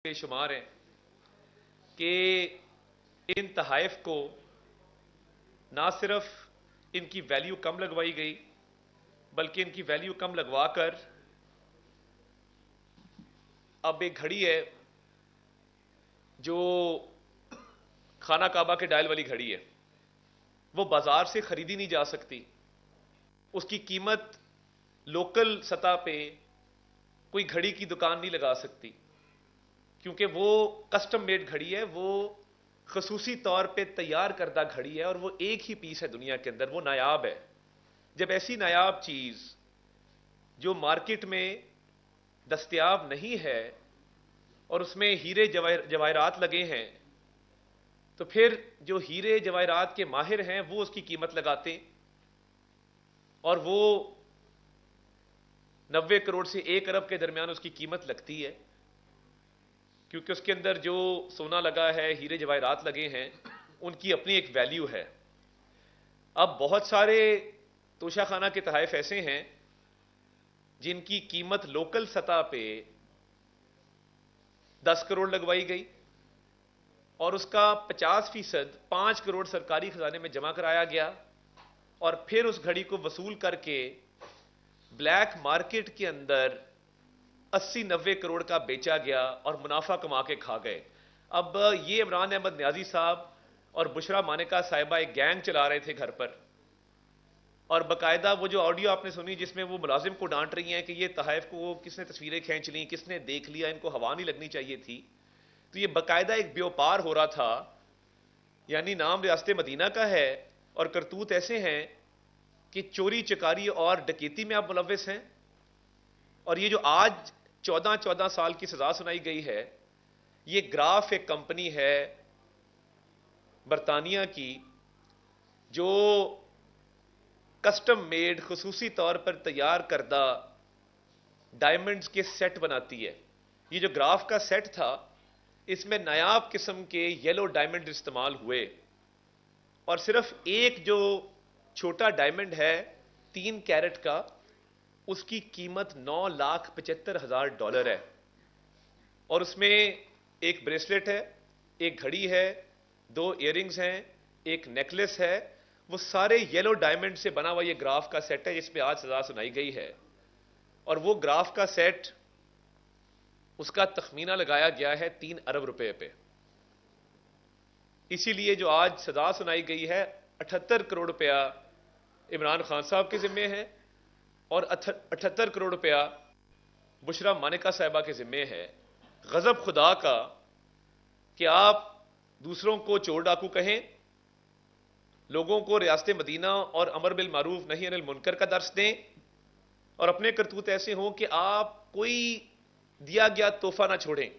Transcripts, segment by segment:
बेशुमार हैं कि इन तहाइफ को ना सिर्फ इनकी वैल्यू कम लगवाई गई बल्कि इनकी वैल्यू कम लगवाकर अब एक घड़ी है जो खाना काबा के डायल वाली घड़ी है, वो बाजार से खरीदी नहीं जा सकती। उसकी कीमत लोकल सतह पे कोई घड़ी की दुकान नहीं लगा सकती क्योंकि वो कस्टम मेड घड़ी है, वो खसूसी तौर पे तैयार करदा घड़ी है और वो एक ही पीस है दुनिया के अंदर, वो नायाब है। जब ऐसी नायाब चीज जो मार्केट में दस्तयाब नहीं है और उसमें हीरे जवाहरात लगे हैं, तो फिर जो हीरे जवाहरात के माहिर हैं वो उसकी कीमत लगाते और वो 90 करोड़ से 1 अरब के दरमियान उसकी कीमत लगती है क्योंकि उसके अंदर जो सोना लगा है, हीरे जवाहरात लगे हैं, उनकी अपनी एक वैल्यू है। अब बहुत सारे तोशाखाना के तहाइफ ऐसे हैं जिनकी कीमत लोकल सतह पे 10 करोड़ लगवाई गई और उसका 50% 5 करोड़ सरकारी खजाने में जमा कराया गया और फिर उस घड़ी को वसूल करके ब्लैक मार्केट के अंदर 80-90 करोड़ का बेचा गया और मुनाफा कमा के खा गए। अब ये इमरान अहमद न्याजी साहब और बुशरा मानेका साहिबा एक गैंग चला रहे थे घर पर, और बाकायदा वो जो ऑडियो आपने सुनी जिसमें वो मुलाजिम को डांट रही हैं कि ये तहाइफ को किसने तस्वीरें खींच ली, किसने देख लिया, इनको हवा नहीं लगनी चाहिए थी, तो ये बाकायदा एक व्यापार हो रहा था। यानी नाम रियासत मदीना का है और करतूत ऐसे हैं कि चोरी चकारी और डकैती में आप मुलव्वस हैं। और ये जो आज 14 साल की सजा सुनाई गई है, ये ग्राफ एक कंपनी है बरतानिया की जो कस्टम मेड खसूसी तौर पर तैयार करदा डायमंड्स के सेट बनाती है। ये जो ग्राफ का सेट था, इसमें नायाब किस्म के येलो डायमंड इस्तेमाल हुए और सिर्फ एक जो छोटा डायमंड है 3 कैरेट का, उसकी कीमत $9,75,000 है और उसमें एक ब्रेसलेट है, एक घड़ी है, 2 इयररिंग्स हैं, एक नेकलेस है। वो सारे येलो डायमंड से बना हुआ ये ग्राफ का सेट है जिस पे आज सजा सुनाई गई है। और वो ग्राफ का सेट, उसका तखमीना लगाया गया है 3 अरब रुपए पे। इसीलिए जो आज सजा सुनाई गई है 78 करोड़ रुपया इमरान खान साहब के जिम्मे है और 78 करोड़ रुपया बुशरा मानेका साहिबा के जिम्मे है। गजब खुदा का कि आप दूसरों को चोर डाकू कहें, लोगों को रियासत मदीना और अमर बिल मारूफ नहीं अनिल मुनकर का दर्स दें और अपने करतूत ऐसे हों कि आप कोई दिया गया तोहफा ना छोड़ें।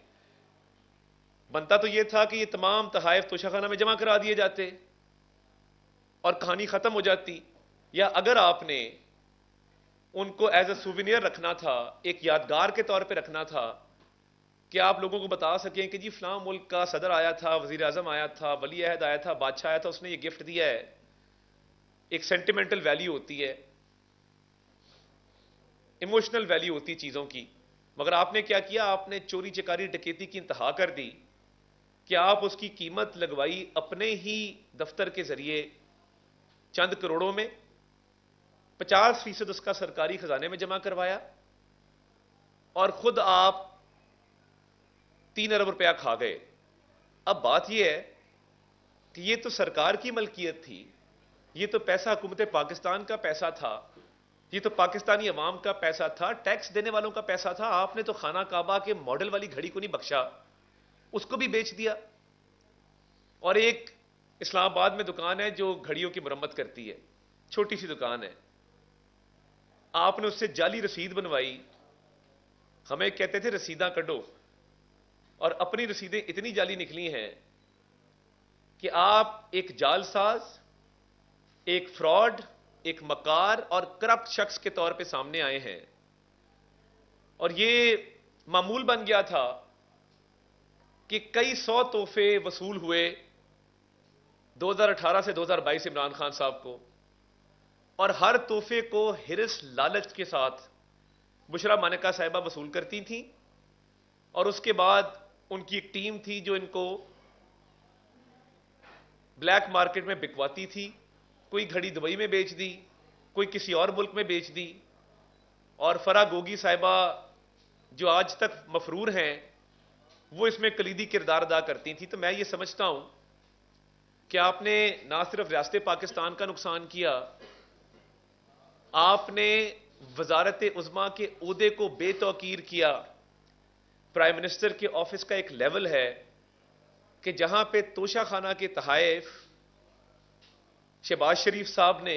बनता तो यह था कि ये तमाम तहाइफ तोशाखाना में जमा करा दिए जाते और कहानी खत्म हो जाती, या अगर आपने उनको एज ए सुविनियर रखना था, एक यादगार के तौर पे रखना था कि आप लोगों को बता सकें कि जी फलां मुल्क का सदर आया था, वजीर आजम आया था, वली अहद आया था, बादशाह आया था, उसने ये गिफ्ट दिया है। एक सेंटिमेंटल वैल्यू होती है, इमोशनल वैल्यू होती है चीजों की। मगर आपने क्या किया, आपने चोरी चकारी डकैती की इंतहा कर दी कि आप उसकी कीमत लगवाई अपने ही दफ्तर के जरिए चंद करोड़ों में, 50% उसका सरकारी खजाने में जमा करवाया और खुद आप 3 अरब रुपया खा गए। अब बात यह है कि यह तो सरकार की मलकियत थी, यह तो पैसा हुकूमत पाकिस्तान का पैसा था, ये तो पाकिस्तानी अवाम का पैसा था, टैक्स देने वालों का पैसा था। आपने तो खाना काबा के मॉडल वाली घड़ी को नहीं बख्शा, उसको भी बेच दिया। और एक इस्लामाबाद में दुकान है जो घड़ियों की मरम्मत करती है, छोटी सी दुकान है, आपने उससे जाली रसीद बनवाई। हमें कहते थे रसीदां कढो, और अपनी रसीदें इतनी जाली निकली हैं कि आप एक जालसाज, एक फ्रॉड, एक मकार और करप्ट शख्स के तौर पे सामने आए हैं। और ये मामूल बन गया था कि कई 100 तोहफे वसूल हुए 2018 से 2022 इमरान खान साहब को, और हर तोहफे को हिरस लालच के साथ बुशरा मानेका साहिबा वसूल करती थी और उसके बाद उनकी एक टीम थी जो इनको ब्लैक मार्केट में बिकवाती थी। कोई घड़ी दुबई में बेच दी, कोई किसी और मुल्क में बेच दी। और फराह गोगी साहिबा जो आज तक मफरूर हैं, वो इसमें कलीदी किरदार अदा करती थी। तो मैं ये समझता हूं कि आपने ना सिर्फ रियासत पाकिस्तान का नुकसान किया, आपने वजारत उज़्मा के ओहदे को बेतौकीर किया। प्राइम मिनिस्टर के ऑफिस का एक लेवल है कि जहां पे तोशा खाना के तहाइफ शहबाज शरीफ साहब ने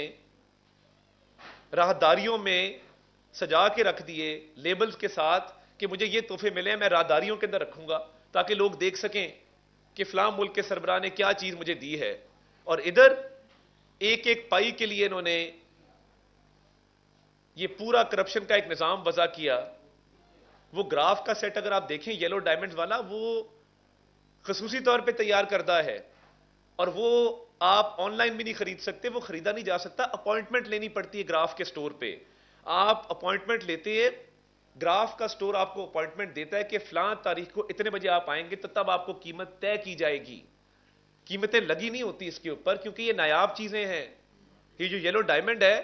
राहदारियों में सजा के रख दिए लेबल्स के साथ कि मुझे ये तोहफे मिले, मैं राहदारियों के अंदर रखूंगा ताकि लोग देख सकें कि फलां मुल्क के सरबराह ने क्या चीज मुझे दी है। और इधर एक एक पाई के लिए इन्होंने ये पूरा करप्शन का एक निजाम वज़ा किया। वो ग्राफ का सेट अगर आप देखें येलो डायमंड्स वाला, वो खसूसी तौर पे तैयार करदा है और वो आप ऑनलाइन भी नहीं खरीद सकते, वो खरीदा नहीं जा सकता। अपॉइंटमेंट लेनी पड़ती है ग्राफ के स्टोर पे। आप अपॉइंटमेंट लेते हैं, ग्राफ का स्टोर आपको अपॉइंटमेंट देता है कि फलां तारीख को इतने बजे आप आएंगे, तो तब आपको कीमत तय की जाएगी। कीमतें लगी नहीं होती इसके ऊपर, क्योंकि ये नायाब चीजें हैं। ये जो येलो डायमंड है,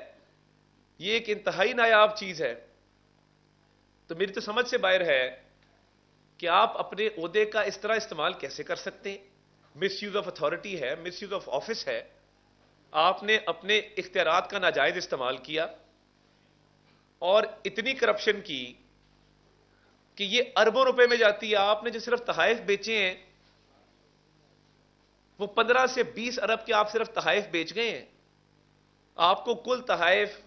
ये एक इंतहाई नायाब चीज है। तो मेरी तो समझ से बाहर है कि आप अपने ओहदे का इस तरह इस्तेमाल कैसे कर सकते हैं। मिस यूज ऑफ अथॉरिटी है, मिस यूज ऑफ ऑफिस है। आपने अपने इख्तियारात का नाजायज इस्तेमाल किया और इतनी करप्शन की कि ये अरबों रुपए में जाती है। आपने जो सिर्फ तहाइफ बेचे हैं, वो 15 से 20 अरब के आप सिर्फ तहाइफ बेच गए हैं। आपको कुल तहाइफ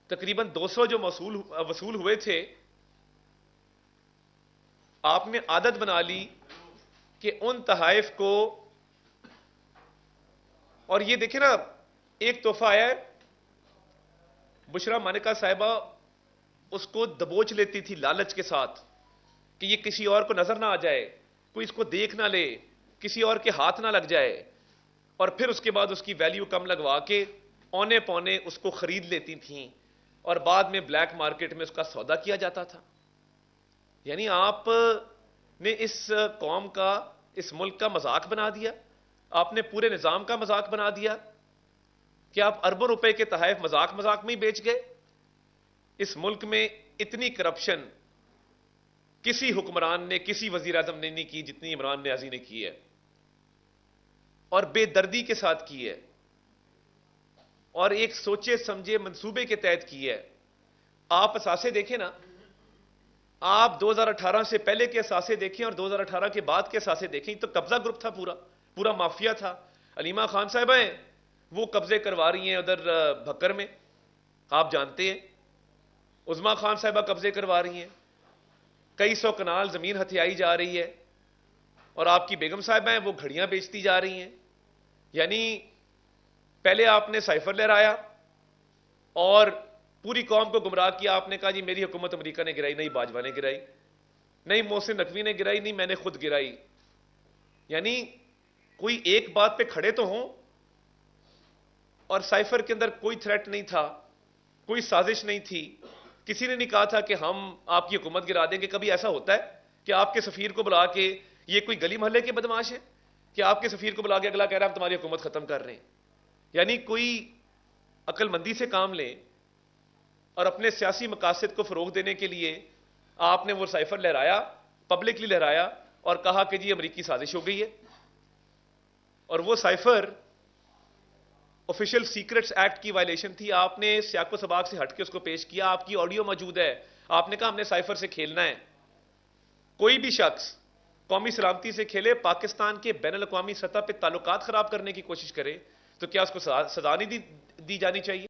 तकरीबन 200 जो वसूल हुए थे, आपने आदत बना ली कि उन तहाइफ को, और ये देखें ना, एक तोहफा आया है, बुशरा मानिका साहिबा उसको दबोच लेती थी लालच के साथ कि ये किसी और को नजर ना आ जाए, कोई इसको देख ना ले, किसी और के हाथ ना लग जाए, और फिर उसके बाद उसकी वैल्यू कम लगवा के औने पौने उसको खरीद लेती थीं और बाद में ब्लैक मार्केट में उसका सौदा किया जाता था। यानी आपने इस कौम का, इस मुल्क का मजाक बना दिया, आपने पूरे निजाम का मजाक बना दिया कि आप अरबों रुपए के तहाइफ मजाक मजाक में ही बेच गए। इस मुल्क में इतनी करप्शन किसी हुक्मरान ने, किसी वजीर आजम ने नहीं की जितनी इमरान नियाजी ने की है, और बेदर्दी के साथ की है, और एक सोचे समझे मंसूबे के तहत की है। आप असासे देखें ना, आप 2018 से पहले के असासे देखें और 2018 के बाद के असासे देखें, तो कब्जा ग्रुप था, पूरा पूरा माफिया था। अलीमा खान साहब हैं, वो कब्जे करवा रही हैं उधर भक्कर में, आप जानते हैं। उज़्मा खान साहबा कब्जे करवा रही हैं, कई सौ कनाल जमीन हथियाई जा रही है, और आपकी बेगम साहबा हैं, वो घड़ियां बेचती जा रही हैं। यानी पहले आपने साइफर लहराया और पूरी कौम को गुमराह किया। आपने कहा जी मेरी हुकूमत अमेरिका ने गिराई, नहीं बाजवा ने गिराई, नहीं मोहसिन नकवी ने गिराई, नहीं मैंने खुद गिराई। यानी कोई एक बात पे खड़े तो हों, और साइफर के अंदर कोई थ्रेट नहीं था, कोई साजिश नहीं थी, किसी ने नहीं कहा था कि हम आपकी हुकूमत गिरा देंगे। कभी ऐसा होता है कि आपके सफीर को बुला के, ये कोई गली मोहल्ले के बदमाश है कि आपके सफीर को बुला के अगला कह रहा है हम तुम्हारी हुकूमत खत्म कर रहे हैं। यानी कोई अक्लमंदी से काम लें, और अपने सियासी मकासद को फरोग देने के लिए आपने वो साइफर लहराया, पब्लिकली लहराया, और कहा कि जी अमेरिकी साजिश हो गई है। और वो साइफर ऑफिशियल सीक्रेट्स एक्ट की वायलेशन थी। आपने सियाको सबाक से हटके उसको पेश किया, आपकी ऑडियो मौजूद है। आपने कहा हमने साइफर से खेलना है। कोई भी शख्स कौमी सलामती से खेले, पाकिस्तान के बैनुल अक़वामी सतह पर ताल्लुकात खराब करने की कोशिश करे, तो क्या उसको सजा नहीं दी जानी चाहिए?